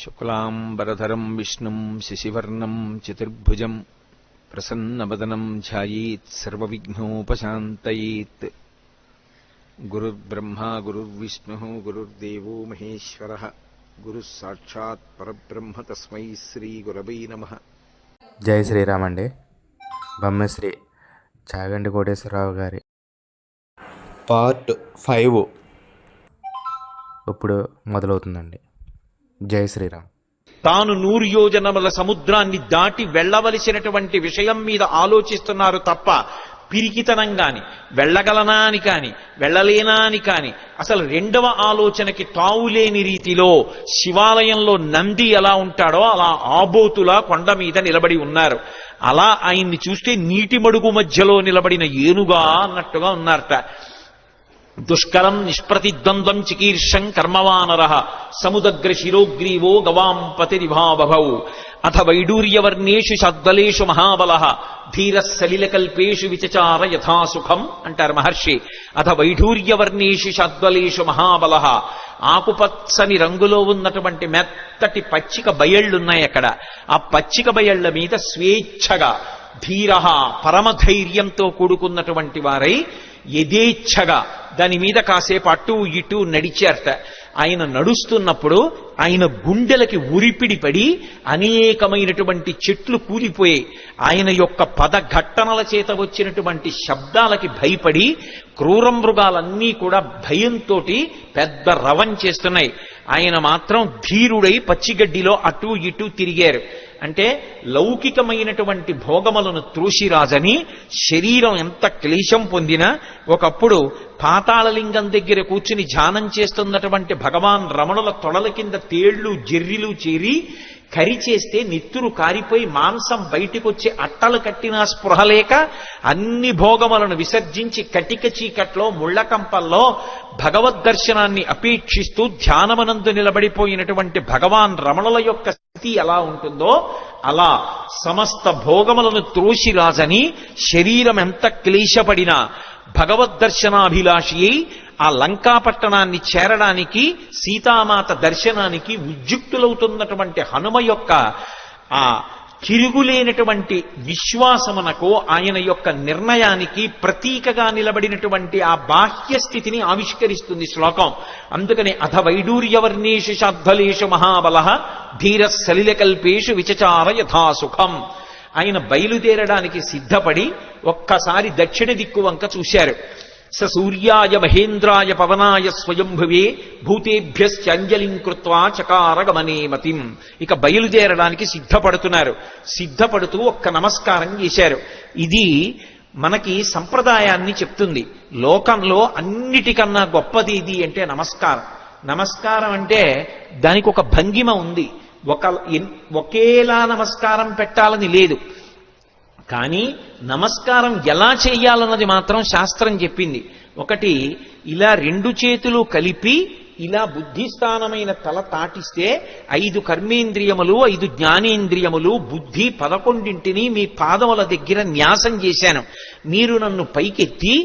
శుక్లాంబరధరం విష్ణుం శశివర్ణం చతుర్భుజం ప్రసన్నవదనం ధ్యాయేత్ సర్వవిఘ్నోపశాంతయేత్. గురుర్బ్రహ్మా గురుర్విష్ణుః గురుర్దేవో మహేశ్వరః గురుః సాక్షాత్ పరబ్రహ్మ తస్మై శ్రీ గురవై నమః. జై శ్రీరామ్ అండి. బ్రహ్మశ్రీ చాగంటి కోటేశ్వరరావు గారి పార్ట్ 5 ఇప్పుడు మొదలవుతుందండి. జై శ్రీరామ్. తాను 100 యోజనముల సముద్రాన్ని దాటి వెళ్లవలసినటువంటి విషయం మీద ఆలోచిస్తున్నారు తప్ప పిరికితనం కాని, వెళ్ళగలనా అని కాని, వెళ్ళలేనా అని కాని, అసలు రెండవ ఆలోచనకి తావులేని రీతిలో శివాలయంలో నంది ఎలా ఉంటాడో అలా ఆబోతులా కొండ మీద నిలబడి ఉన్నారు. అలా ఆయన్ని చూస్తే నీటి మడుగు మధ్యలో నిలబడిన ఏనుగా అన్నట్టుగా ఉన్నారట. దుష్కరం నిష్ప్రతిద్వంద్వం చికీర్షం కర్మవానరః సముదగ్ర శిరోగ్రీవో గవాం పతిరిభావభౌ అథ వైడూర్యవర్ణేషు షద్బలేషు మహాబలః ధీరః సలిలకల్పేషు విచచార యథాసుఖం అంటారు మహర్షి. అథ వైఢూర్యవర్ణేషు షద్బలేషు మహాబలః. ఆకుపచ్చని రంగులో ఉన్నటువంటి మెత్తటి పచ్చిక బయళ్లున్నాయి అక్కడ. ఆ పచ్చిక బయళ్ల మీద స్వేచ్ఛగా ధీరః పరమధైర్యంతో కూడుకున్నటువంటి వారై యథేచ్ఛగా దాని మీద కాసేపు అటూ ఇటూ నడిచారట. ఆయన నడుస్తున్నప్పుడు ఆయన గుండెలకి ఉరిపిడి పడి అనేకమైనటువంటి చెట్లు కూలిపోయాయి. ఆయన యొక్క పదఘట్టనల చేత వచ్చినటువంటి శబ్దాలకి భయపడి క్రూర మృగాలన్నీ కూడా భయంతో పెద్ద రవం చేస్తున్నాయి. ఆయన మాత్రం ధీరుడై పచ్చిగడ్డిలో అటూ ఇటూ తిరిగారు. అంటే లౌకికమైనటువంటి భోగములను త్రోసిరాజని శరీరం ఎంత క్లేశం పొందినా ఒకప్పుడు పాతాళలింగం దగ్గర కూర్చుని ధ్యానం చేస్తున్నటువంటి భగవాన్ రమణుల తొడల కింద తేళ్లు జెర్రిలు చేరి కరిచేస్తే నెత్తురు కారిపోయి మాంసం బయటికొచ్చి అట్టలు కట్టినా స్పృహ లేక అన్ని భోగములను విసర్జించి కటిక చీకట్లో ముళ్లకంపల్లో భగవద్దర్శనాన్ని అపేక్షిస్తూ ధ్యానమనందు నిలబడిపోయినటువంటి భగవాన్ రమణుల యొక్క స్థితి ఎలా ఉంటుందో అలా సమస్త భోగములను త్రోసిరాజని శరీరం ఎంత క్లేశపడినా భగవద్దర్శనాభిలాషి అయి ఆ లంకాపట్టణాన్ని చేరడానికి సీతామాత దర్శనానికి ఉద్యుక్తులవుతున్నటువంటి హనుమ యొక్క ఆ తిరుగులేనటువంటి విశ్వాసమునకు ఆయన యొక్క నిర్ణయానికి ప్రతీకగా నిలబడినటువంటి ఆ బాహ్య స్థితిని ఆవిష్కరిస్తుంది శ్లోకం. అందుకని అథ వైడూర్యవర్ణేషు షద్బలేషు మహాబలః ధీరః సలిలకల్పేషు విచచార యథాసుఖం. ఆయన బయలుదేరడానికి సిద్ధపడి ఒక్కసారి దక్షిణ దిక్కు వంక చూశారు. స సూర్యాయ మహేంద్రాయ పవనాయ స్వయంభువే భూతేభ్యశ్చంజలిం కృత్వా చకార గమనే మతిం. ఇక బయలుదేరడానికి సిద్ధపడుతున్నారు. సిద్ధపడుతూ ఒక్క నమస్కారం చేశారు. ఇది మనకి సంప్రదాయాన్ని చెప్తుంది. లోకంలో అన్నిటికన్నా గొప్పది ఇది అంటే నమస్కారం. నమస్కారం అంటే దానికి ఒక భంగిమ ఉంది. ఒకేలా నమస్కారం పెట్టాలని లేదు. కానీ నమస్కారం ఎలా చేయాలన్నది మాత్రం శాస్త్రం చెప్పింది. ఒకటి, ఇలా 2 చేతులు కలిపి ఇలా బుద్ధిస్థానమైన తల తాటిస్తే 5 కర్మేంద్రియములు 5 జ్ఞానేంద్రియములు బుద్ధి 11ంటిని మీ పాదముల దగ్గర న్యాసం చేశాను. మీరు నన్ను పైకెత్తి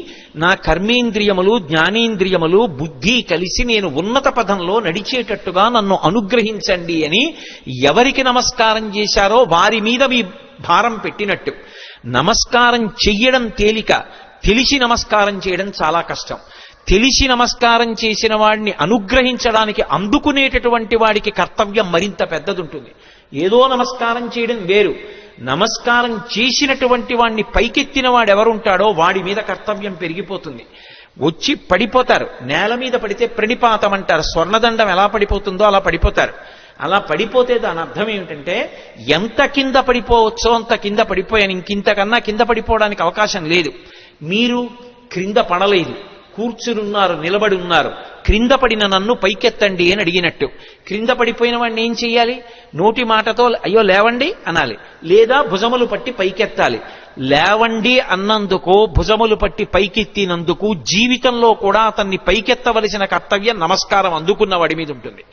నా కర్మేంద్రియములు జ్ఞానేంద్రియములు బుద్ధి కలిసి నేను ఉన్నత పదంలో నడిచేటట్టుగా నన్ను అనుగ్రహించండి అని ఎవరికి నమస్కారం చేశారో వారి మీద మీ భారం పెట్టినట్టు. నమస్కారం చెయ్యడం తేలిక, తెలిసి నమస్కారం చేయడం చాలా కష్టం. తెలిసి నమస్కారం చేసిన వాడిని అనుగ్రహించడానికి అందుకునేటటువంటి వాడికి కర్తవ్యం మరింత పెద్దదుంటుంది. ఏదో నమస్కారం చేయడం వేరు, నమస్కారం చేసినటువంటి వాడిని పైకెత్తిన వాడు ఎవరుంటాడో వాడి మీద కర్తవ్యం పెరిగిపోతుంది. వచ్చి పడిపోతారు. నేల మీద పడితే ప్రణిపాతం అంటారు. స్వర్ణదండం ఎలా పడిపోతుందో అలా పడిపోతారు. అలా పడిపోతే దాని అర్థం ఏమిటంటే ఎంత కింద పడిపోవచ్చో అంత కింద పడిపోయాను, ఇంకింతకన్నా కింద పడిపోవడానికి అవకాశం లేదు. మీరు క్రింద పడలేదు, కూర్చునున్నారు, నిలబడి ఉన్నారు. క్రింద పడిన నన్ను పైకెత్తండి అని అడిగినట్టు. క్రింద పడిపోయిన వాడిని ఏం చెయ్యాలి? నోటి మాటతో అయ్యో లేవండి అనాలి, లేదా భుజములు పట్టి పైకెత్తాలి. లేవండి అన్నందుకు, భుజములు పట్టి పైకెత్తినందుకు జీవితంలో కూడా అతన్ని పైకెత్తవలసిన కర్తవ్యం నమస్కారం అందుకున్న వాడి మీద ఉంటుంది.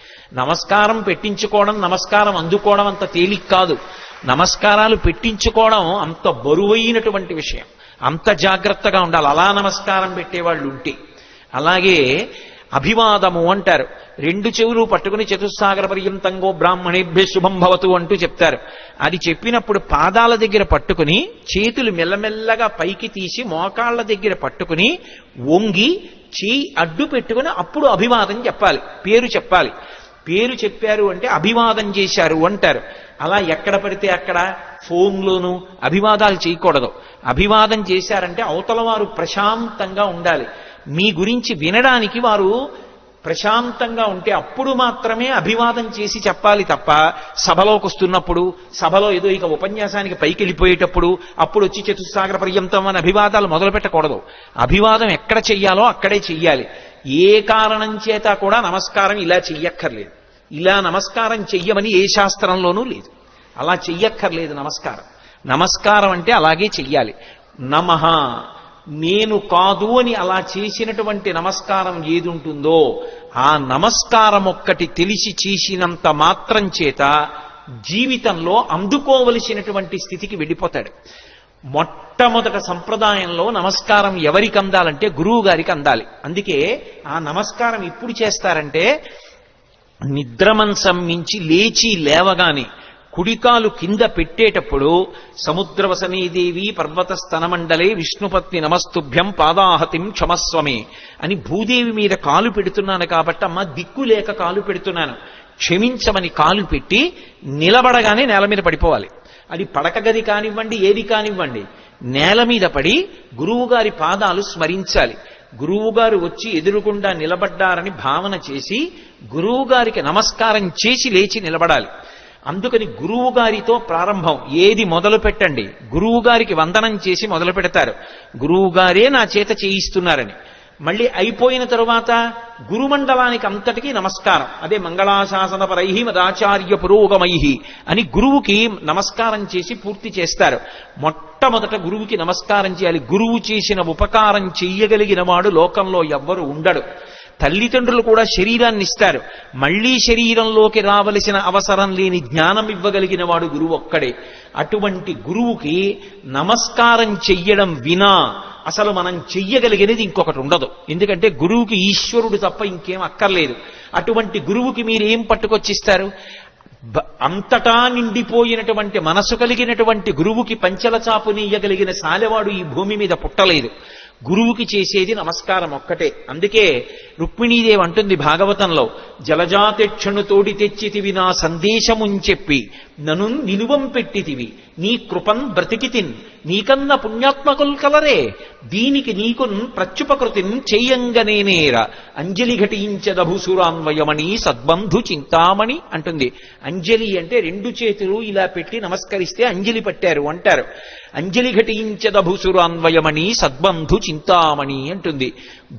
నమస్కారం పెట్టించుకోవడం, నమస్కారం అందుకోవడం అంత తేలిక కాదు. నమస్కారాలు పెట్టించుకోవడం అంత బరువైనటువంటి విషయం. అంత జాగ్రత్తగా ఉండాలి అలా నమస్కారం పెట్టేవాళ్ళు ఉంటే. అలాగే అభివాదము అంటారు. రెండు చెవులు పట్టుకుని చతుస్సాగర పర్యంతంగో బ్రాహ్మణేభ్య శుభం భవతు అంటూ చెప్తారు. అది చెప్పినప్పుడు పాదాల దగ్గర పట్టుకుని చేతులు మెల్లమెల్లగా పైకి తీసి మోకాళ్ళ దగ్గర పట్టుకుని వంగి చేయి అడ్డు పెట్టుకుని అప్పుడు అభివాదం చెప్పాలి, పేరు చెప్పాలి. పేరు చెప్పారు అంటే అభివాదం చేశారు అంటారు. అలా ఎక్కడ పడితే అక్కడ ఫోన్లోనూ అభివాదాలు చేయకూడదు. అభివాదం చేశారంటే అవతల వారు ప్రశాంతంగా ఉండాలి, మీ గురించి వినడానికి వారు ప్రశాంతంగా ఉంటే అప్పుడు మాత్రమే అభివాదం చేసి చెప్పాలి తప్ప సభలోకి వస్తున్నప్పుడు, సభలో ఏదో ఇక ఉపన్యాసానికి పైకి వెళ్ళిపోయేటప్పుడు అప్పుడు వచ్చి చతుస్సాగర పర్యంతం అని అభివాదాలు మొదలు పెట్టకూడదు. అభివాదం ఎక్కడ చెయ్యాలో అక్కడే చెయ్యాలి. ఏ కారణం చేత కూడా నమస్కారం ఇలా చెయ్యక్కర్లేదు. ఇలా నమస్కారం చెయ్యమని ఏ శాస్త్రంలోనూ లేదు. అలా చెయ్యక్కర్లేదు నమస్కారం. నమస్కారం అంటే అలాగే చెయ్యాలి. నమః నేను కాదు అని అలా చేసినటువంటి నమస్కారం ఏది ఉంటుందో ఆ నమస్కారం ఒక్కటి తెలిసి చేసినంత మాత్రం చేత జీవితంలో అందుకోవలసినటువంటి స్థితికి వెళ్ళిపోతాడు. మొట్టమొదట సంప్రదాయంలో నమస్కారం ఎవరికి అందాలంటే గురువు గారికి అందాలి. అందుకే ఆ నమస్కారం ఇప్పుడు చేస్తారంటే నిద్రమంచం మించి లేచి లేవగానే కుడికాలు కింద పెట్టేటప్పుడు సముద్రవసనీదేవి పర్వత స్తనమండలే విష్ణుపత్ని నమస్తుభ్యం పాదాహతిం క్షమస్వమే అని భూదేవి మీద కాలు పెడుతున్నాను కాబట్టి అమ్మ దిక్కు లేక కాలు పెడుతున్నాను క్షమించమని కాలు పెట్టి నిలబడగానే నేల మీద పడిపోవాలి. అది పడక గది కానివ్వండి, ఏది కానివ్వండి, నేల మీద పడి గురువుగారి పాదాలు స్మరించాలి. గురువుగారు వచ్చి ఎదురుగుండా నిలబడ్డారని భావన చేసి గురువుగారికి నమస్కారం చేసి లేచి నిలబడాలి. అందుకని గురువు గారితో ప్రారంభం. ఏది మొదలు పెట్టండి గురువు గారికి వందనం చేసి మొదలు పెడతారు. గురువు గారే నా చేత చేయిస్తున్నారని. మళ్ళీ అయిపోయిన తరువాత గురుమండలానికి అంతటికీ నమస్కారం. అదే మంగళాశాసన పరై మదాచార్య పురోగమై అని గురువుకి నమస్కారం చేసి పూర్తి చేస్తారు. మొట్టమొదట గురువుకి నమస్కారం చేయాలి. గురువు చేసిన ఉపకారం చెయ్యగలిగిన వాడు లోకంలో ఎవ్వరు ఉండడు. తల్లిదండ్రులు కూడా శరీరాన్ని ఇస్తారు, మళ్లీ శరీరంలోకి రావలసిన అవసరం లేని జ్ఞానం ఇవ్వగలిగిన వాడు గురువు ఒక్కడే. అటువంటి గురువుకి నమస్కారం చెయ్యడం వినా అసలు మనం చెయ్యగలిగినది ఇంకొకటి ఉండదు. ఎందుకంటే గురువుకి ఈశ్వరుడు తప్ప ఇంకేం అక్కర్లేదు. అటువంటి గురువుకి మీరేం పట్టుకొచ్చిస్తారు? అంతటా నిండిపోయినటువంటి మనసు కలిగినటువంటి గురువుకి పంచల చాపునీయగలిగిన సాలెవాడు ఈ భూమి మీద పుట్టలేదు. గురువుకి చేసేది నమస్కారం ఒక్కటే. అందుకే రుక్మిణీదేవి అంటుంది భాగవతంలో, జలజాతెక్షణు తోడి తెచ్చితివి నా సందేశముంచెప్పి నను నిలువం పెట్టితివి నీ కృపన్ బ్రతికితిన్ నీకన్న పుణ్యాత్మకుల్ కలరే దీనికి నీకున్ ప్రత్యుపకృతిన్ చేయంగనేనేర అంజలి ఘటించదభుసురాన్వయమణి సద్బంధు చింతామణి అంటుంది. అంజలి అంటే రెండు చేతులు ఇలా పెట్టి నమస్కరిస్తే అంజలి పట్టారు అంటారు. అంజలి ఘటించదభుసురాన్వయమణి సద్బంధు చింతామణి అంటుంది.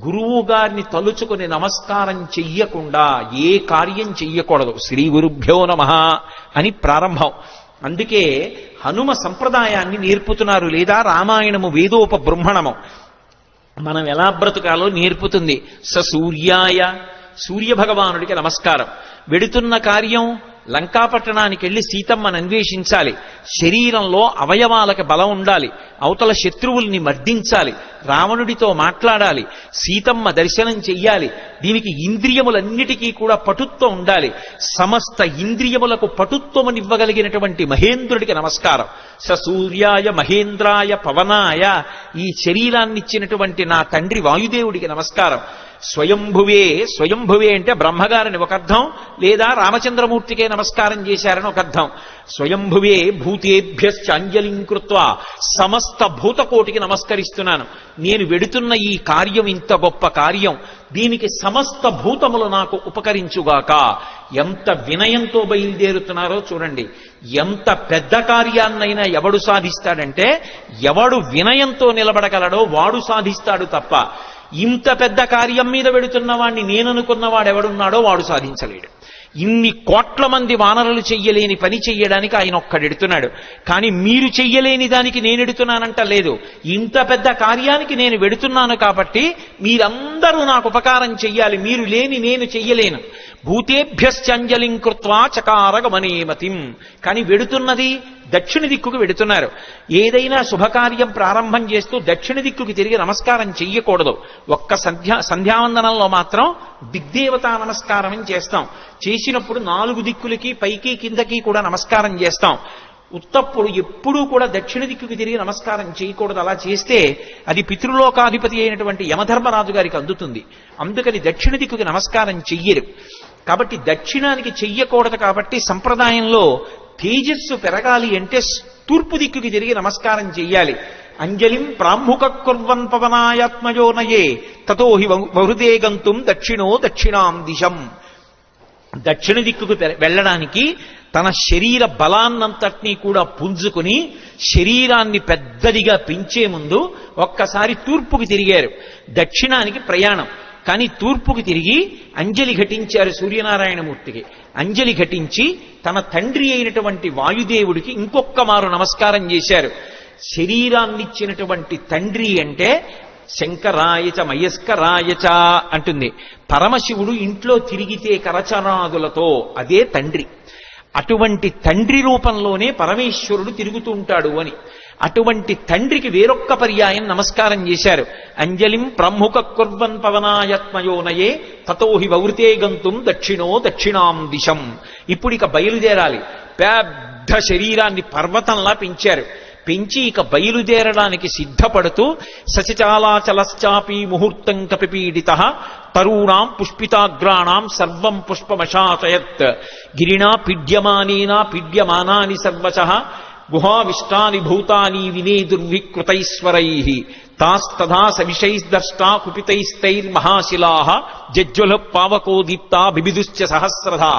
గురువు గారిని తలుచుకుని నమస్కారం చెయ్యకుండా ఏ కార్యం చెయ్యకూడదు. శ్రీ గురుభ్యో నమః అని ప్రారంభం. అందుకే హనుమ సంప్రదాయాన్ని నేర్పుతున్నారు, లేదా రామాయణము వేదోపబృంహణము మనం ఎలా బ్రతుకాలో నేర్పుతుంది. సూర్యాయ సూర్యభగవానుడికి నమస్కారం. వెడుతున్న కార్యం లంకాపట్టణానికి వెళ్లి సీతమ్మను అన్వేషించాలి. శరీరంలో అవయవాలకు బలం ఉండాలి. అవతల శత్రువుల్ని మర్దించాలి. రావణుడితో మాట్లాడాలి. సీతమ్మ దర్శనం చెయ్యాలి. దీనికి ఇంద్రియములన్నిటికీ కూడా పటుత్వం ఉండాలి. సమస్త ఇంద్రియములకు పటుత్వమునివ్వగలిగినటువంటి మహేంద్రుడికి నమస్కారం. సూర్యాయ మహేంద్రాయ పవనాయ ఈ శరీరాన్నిచ్చినటువంటి నా తండ్రి వాయుదేవుడికి నమస్కారం. స్వయంభువే అంటే బ్రహ్మగారిని ఒక అర్థం, లేదా రామచంద్రమూర్తికే నమస్కారం చేశారని ఒక అర్థం. స్వయంభువే భూతేభ్యశ్చాంజలిం కృత్వా సమస్త భూతకోటికి నమస్కరిస్తున్నాను. నేను వెడుతున్న ఈ కార్యం ఇంత గొప్ప కార్యం, దీనికి సమస్త భూతములు నాకు ఉపకరించుగాక. ఎంత వినయంతో బయలుదేరుతున్నారో చూడండి. ఎంత పెద్ద కార్యాన్నైనా ఎవడు సాధిస్తాడంటే ఎవడు వినయంతో నిలబడగలడో వాడు సాధిస్తాడు తప్ప ఇంత పెద్ద కార్యం మీద వెడుతున్న వాడిని నేననుకున్నవాడు ఎవడున్నాడో వాడు సాధించలేడు. ఇన్ని కోట్ల మంది వానరులు చెయ్యలేని పని చెయ్యడానికి ఆయన ఒక్కడెడుతున్నాడు. కానీ మీరు చెయ్యలేని దానికి నేను ఎడుతున్నానంట లేదు. ఇంత పెద్ద కార్యానికి నేను వెడుతున్నాను కాబట్టి మీరందరూ నాకు ఉపకారం చెయ్యాలి. మీరు లేని నేను చెయ్యలేను. భూతేభ్యశ్చంజలిం కృత్వా చకార గమనేమతిం. కానీ వెడుతున్నది దక్షిణ దిక్కుకు వెడుతున్నారు. ఏదైనా శుభకార్యం ప్రారంభం చేస్తూ దక్షిణ దిక్కుకి తిరిగి నమస్కారం చెయ్యకూడదు. ఒక్క సంధ్యావందనంలో మాత్రం దిగ్దేవతా నమస్కారం చేస్తాం. చేసినప్పుడు 4 దిక్కులకి పైకి కిందకి కూడా నమస్కారం చేస్తాం. ఉత్తప్పుడు ఎప్పుడూ కూడా దక్షిణ దిక్కుకి తిరిగి నమస్కారం చేయకూడదు. అలా చేస్తే అది పితృలోకాధిపతి అయినటువంటి యమధర్మరాజు గారికి అందుతుంది. అందుకని దక్షిణ దిక్కుకి నమస్కారం చెయ్యరు. కాబట్టి దక్షిణానికి చెయ్యకూడదు. కాబట్టి సంప్రదాయంలో తేజస్సు పెరగాలి అంటే తూర్పు దిక్కుకి తిరిగి నమస్కారం చెయ్యాలి. అంజలిం ప్రాముఖ కుర్వన్ పవనాయాత్మయోనయే తతో హి బహుదే గంతుం దక్షిణో దక్షిణాం దిశం. దక్షిణ దిక్కుకు వెళ్ళడానికి తన శరీర బలాన్నంతటినీ కూడా పుంజుకుని శరీరాన్ని పెద్దదిగా పెంచే ముందు ఒక్కసారి తూర్పుకి తిరిగారు. దక్షిణానికి ప్రయాణం. కానీ తూర్పుకి తిరిగి అంజలి ఘటించారు సూర్యనారాయణమూర్తికి. అంజలి ఘటించి తన తండ్రి అయినటువంటి వాయుదేవుడికి ఇంకొక్క మారు నమస్కారం చేశారు. శరీరాన్నిచ్చినటువంటి తండ్రి అంటే శంకరాయచ మయస్కరాయచ అంటుంది. పరమశివుడు ఇంట్లో తిరిగితే కరచరాదులతో అదే తండ్రి. అటువంటి తండ్రి రూపంలోనే పరమేశ్వరుడు తిరుగుతూ ఉంటాడు అని. అటువంటి తండ్రికి వేరొక్క పర్యాయం నమస్కారం చేశారు. అంజలిం ప్రముఖ కుర్వన్ పవనాయత్మయోనయే తతోహి వవృతే గంతుం దక్షిణో దక్షిణాం దిశం. ఇప్పుడు ఇక బయలుదేరాలి. పెద్ద శరీరాన్ని పర్వతంలా పెంచారు. పెంచి ఇక బయలుదేరడానికి సిద్ధపడుతూ సశచాలాచలశ్చాపి ముహూర్తం కపిపీడిత తరూణాం పుష్పితాగ్రాణాం సర్వం పుష్పమశాచయత్ గిరిణా పీడ్యమానేనా పీడ్యమానాని సర్వశః గుహావిష్టాని భూతాని వినేదుర్వికృతైశ్వరైః తాస్తథా సవిషైర్దష్టా కుపితైస్తైర్మహాశిలాః జజ్జ్వల పావకో దీప్తా బిబిదుశ్చ సహస్రధా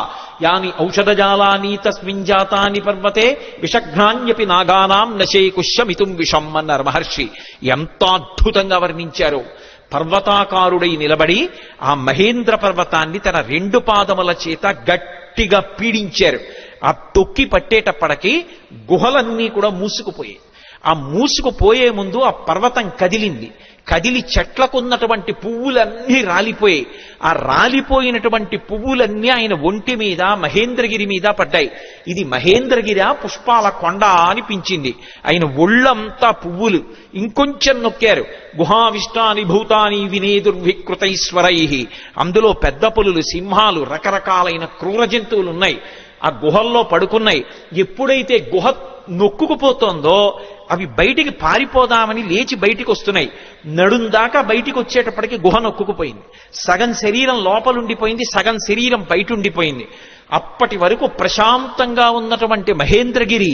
యాని ఔషధజాలాని తస్మిన్ జాతాని పర్వతే విషఘ్నాన్యపి నాగానాం నశేకుష్యమితుం విషం అన్నారు మహర్షి. ఎంత అద్భుతంగా వర్ణించారు. పర్వతాకారుడై నిలబడి ఆ మహేంద్ర పర్వతాన్ని తన 2 పాదముల చేత గట్టిగా పీడించారు. ఆ తొక్కి పట్టేటప్పటికి గుహలన్నీ కూడా మూసుకుపోయాయి. ఆ మూసుకుపోయే ముందు ఆ పర్వతం కదిలింది. కదిలి చెట్లకున్నటువంటి పువ్వులన్నీ రాలిపోయాయి. ఆ రాలిపోయినటువంటి పువ్వులన్నీ ఆయన ఒంటి మీద మహేంద్రగిరి మీద పడ్డాయి. ఇది మహేంద్రగిరి పుష్పాల కొండ అనిపించింది. ఆయన ఒళ్ళంతా పువ్వులు. ఇంకొంచెం నొక్కారు. గుహావిష్టాని భూతాని వినేదుర్వికృతైశ్వరై. అందులో పెద్ద పులులు, సింహాలు, రకరకాలైన క్రూర జంతువులు ఉన్నాయి. ఆ గుహల్లో పడుకున్నాయి. ఎప్పుడైతే గుహ నొక్కుకుపోతోందో అవి బయటికి పారిపోదామని లేచి బయటికి వస్తున్నాయి. నడుందాకా బయటికి వచ్చేటప్పటికి గుహ నొక్కుకుపోయింది. సగం శరీరం లోపలుండిపోయింది, సగం శరీరం బయట ఉండిపోయింది. అప్పటి వరకు ప్రశాంతంగా ఉన్నటువంటి మహేంద్రగిరి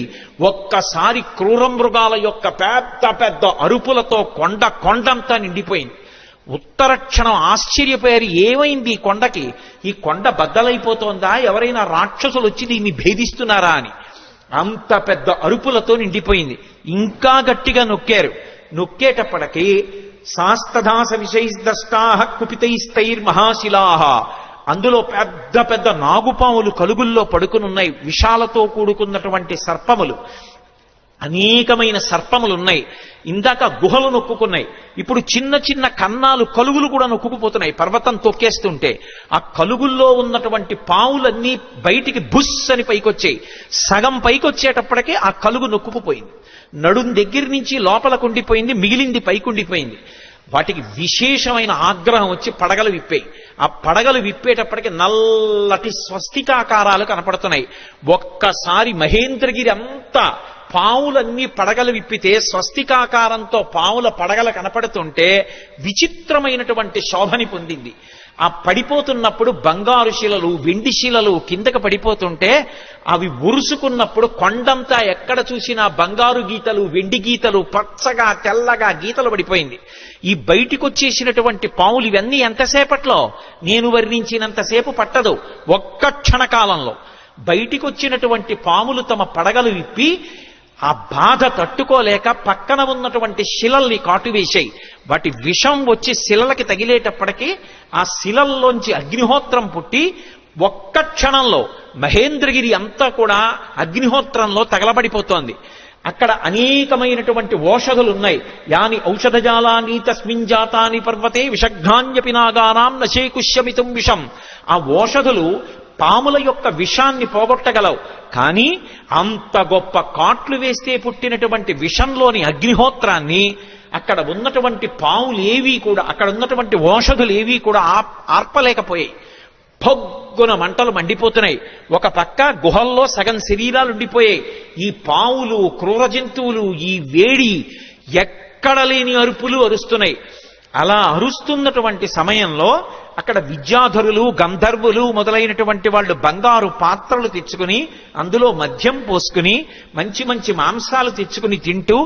ఒక్కసారి క్రూర మృగాల యొక్క పెద్ద పెద్ద అరుపులతో కొండంతా నిండిపోయింది. ఉత్తర క్షణం ఆశ్చర్యపోయారు. ఏమైంది ఈ కొండకి? ఈ కొండ బద్దలైపోతోందా? ఎవరైనా రాక్షసులు వచ్చి దీన్ని భేదిస్తున్నారా అని. అంత పెద్ద అరుపులతో నిండిపోయింది. ఇంకా గట్టిగా నొక్కారు. నొక్కేటప్పటికీ శాస్తదాస విషైర్దష్టాః కుపితైస్తైర్మహాశిలాః. అందులో పెద్ద పెద్ద నాగుపాములు కలుగుల్లో పడుకునున్నాయి. విషాలతో కూడుకున్నటువంటి సర్పములు, అనేకమైన సర్పములున్నాయి. ఇందాక గుహలు నొక్కుకున్నాయి. ఇప్పుడు చిన్న చిన్న కన్నాలు, కలుగులు కూడా నొక్కుకుపోతున్నాయి పర్వతం తొక్కేస్తుంటే. ఆ కలుగుల్లో ఉన్నటువంటి పావులన్నీ బయటికి బుస్ అని పైకొచ్చాయి. సగం పైకొచ్చేటప్పటికే ఆ కలుగు నొక్కుకుపోయింది. నడుం దగ్గర నుంచి లోపలకు ఉండిపోయింది, మిగిలింది పైకుండిపోయింది. వాటికి విశేషమైన ఆగ్రహం వచ్చి పడగలు విప్పాయి. ఆ పడగలు విప్పేటప్పటికి నల్లటి స్వస్తికాకారాలు కనపడుతున్నాయి. ఒక్కసారి మహేంద్రగిరి అంతా పావులన్నీ పడగలు విప్పితే స్వస్తికాకారంతో పావుల పడగల కనపడుతుంటే విచిత్రమైనటువంటి శోభని పొందింది. ఆ పడిపోతున్నప్పుడు బంగారు శిలలు, వెండి శిలలు కిందకు పడిపోతుంటే అవి ఉరుసుకున్నప్పుడు కొండంతా ఎక్కడ చూసినా బంగారు గీతలు, వెండి గీతలు, పచ్చగా తెల్లగా గీతలు పడిపోయింది. ఈ బయటికొచ్చేసినటువంటి పావులు ఇవన్నీ ఎంతసేపట్లో? నేను వర్ణించినంతసేపు పట్టదు. ఒక్క క్షణకాలంలో బయటికొచ్చినటువంటి పాములు తమ పడగలు విప్పి ఆ బాధ తట్టుకోలేక పక్కన ఉన్నటువంటి శిలల్ని కాటువేశాయి. వాటి విషం వచ్చి శిలలకి తగిలేటప్పటికీ ఆ శిలల్లోంచి అగ్నిహోత్రం పుట్టి ఒక్క క్షణంలో మహేంద్రగిరి అంతా కూడా అగ్నిహోత్రంలో తగలబడిపోతోంది. అక్కడ అనేకమైనటువంటి ఓషధులు ఉన్నాయి. యాని ఔషధజాలాని తస్మిన్ జాతాని పర్వతే విషఘ్నాన్యపి నాగానాం నచేకుష్యమితుం విషం. ఆ ఓషధులు పాముల యొక్క విషాన్ని పోగొట్టగలవు. కానీ అంత గొప్ప కాట్లు వేస్తే పుట్టినటువంటి విషంలోని అగ్నిహోత్రాన్ని అక్కడ ఉన్నటువంటి పాములు ఏవీ కూడా, అక్కడ ఉన్నటువంటి ఓషధులు ఏవీ కూడా ఆర్పలేకపోయాయి. పొగ్గున మంటలు మండిపోతున్నాయి. ఒక పక్క గుహల్లో సగం శరీరాలు ఉండిపోయాయి. ఈ పావులు, క్రూర జంతువులు ఈ వేడి ఎక్కడ లేని అరుపులు అరుస్తున్నాయి. అలా అరుస్తున్నటువంటి సమయంలో అక్కడ విద్యాధరులు, గంధర్వులు మొదలైనటువంటి వాళ్ళు బంగారు పాత్రలు తెచ్చుకుని అందులో మద్యం పోసుకుని మంచి మంచి మాంసాలు తెచ్చుకుని తింటూ,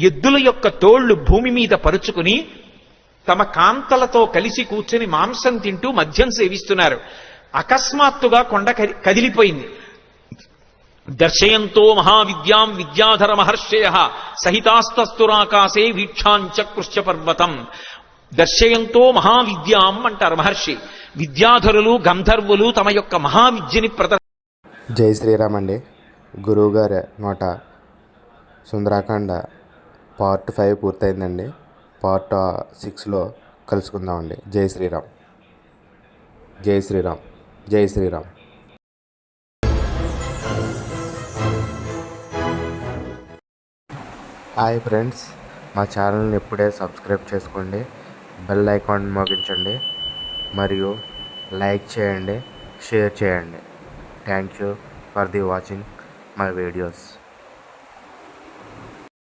ఎద్దుల యొక్క తోళ్లు భూమి మీద పరుచుకుని తమ కాంతలతో కలిసి కూర్చుని మాంసం తింటూ మద్యం సేవిస్తున్నారు. అకస్మాత్తుగా కొండ కదిలిపోయింది. దర్శయంతో మహావిద్యాం విద్యాధర మహర్షయ సహితాస్తస్తురాకాశే వీక్షాంచకృష్య పర్వతం. దర్శయంతో మహావిద్యాం అంటారు మహర్షి. విద్యాధరులు, గంధర్వులు తమ యొక్క మహావిద్యని జై శ్రీరామ్ అండి. గురువుగారి నోట సుందరాకాండ పార్ట్ 5 పూర్తయిందండి. పార్ట్ 6లో కలుసుకుందామండి. జై శ్రీరామ్, జై శ్రీరామ్, జై శ్రీరామ్. హాయ్ ఫ్రెండ్స్, మా ఛానల్ని ఇప్పుడే సబ్స్క్రైబ్ చేసుకోండి, బెల్ ఐకాన్ మోగించండి, మరియు లైక్ చేయండి, షేర్ చేయండి. Thank you for the watching my videos.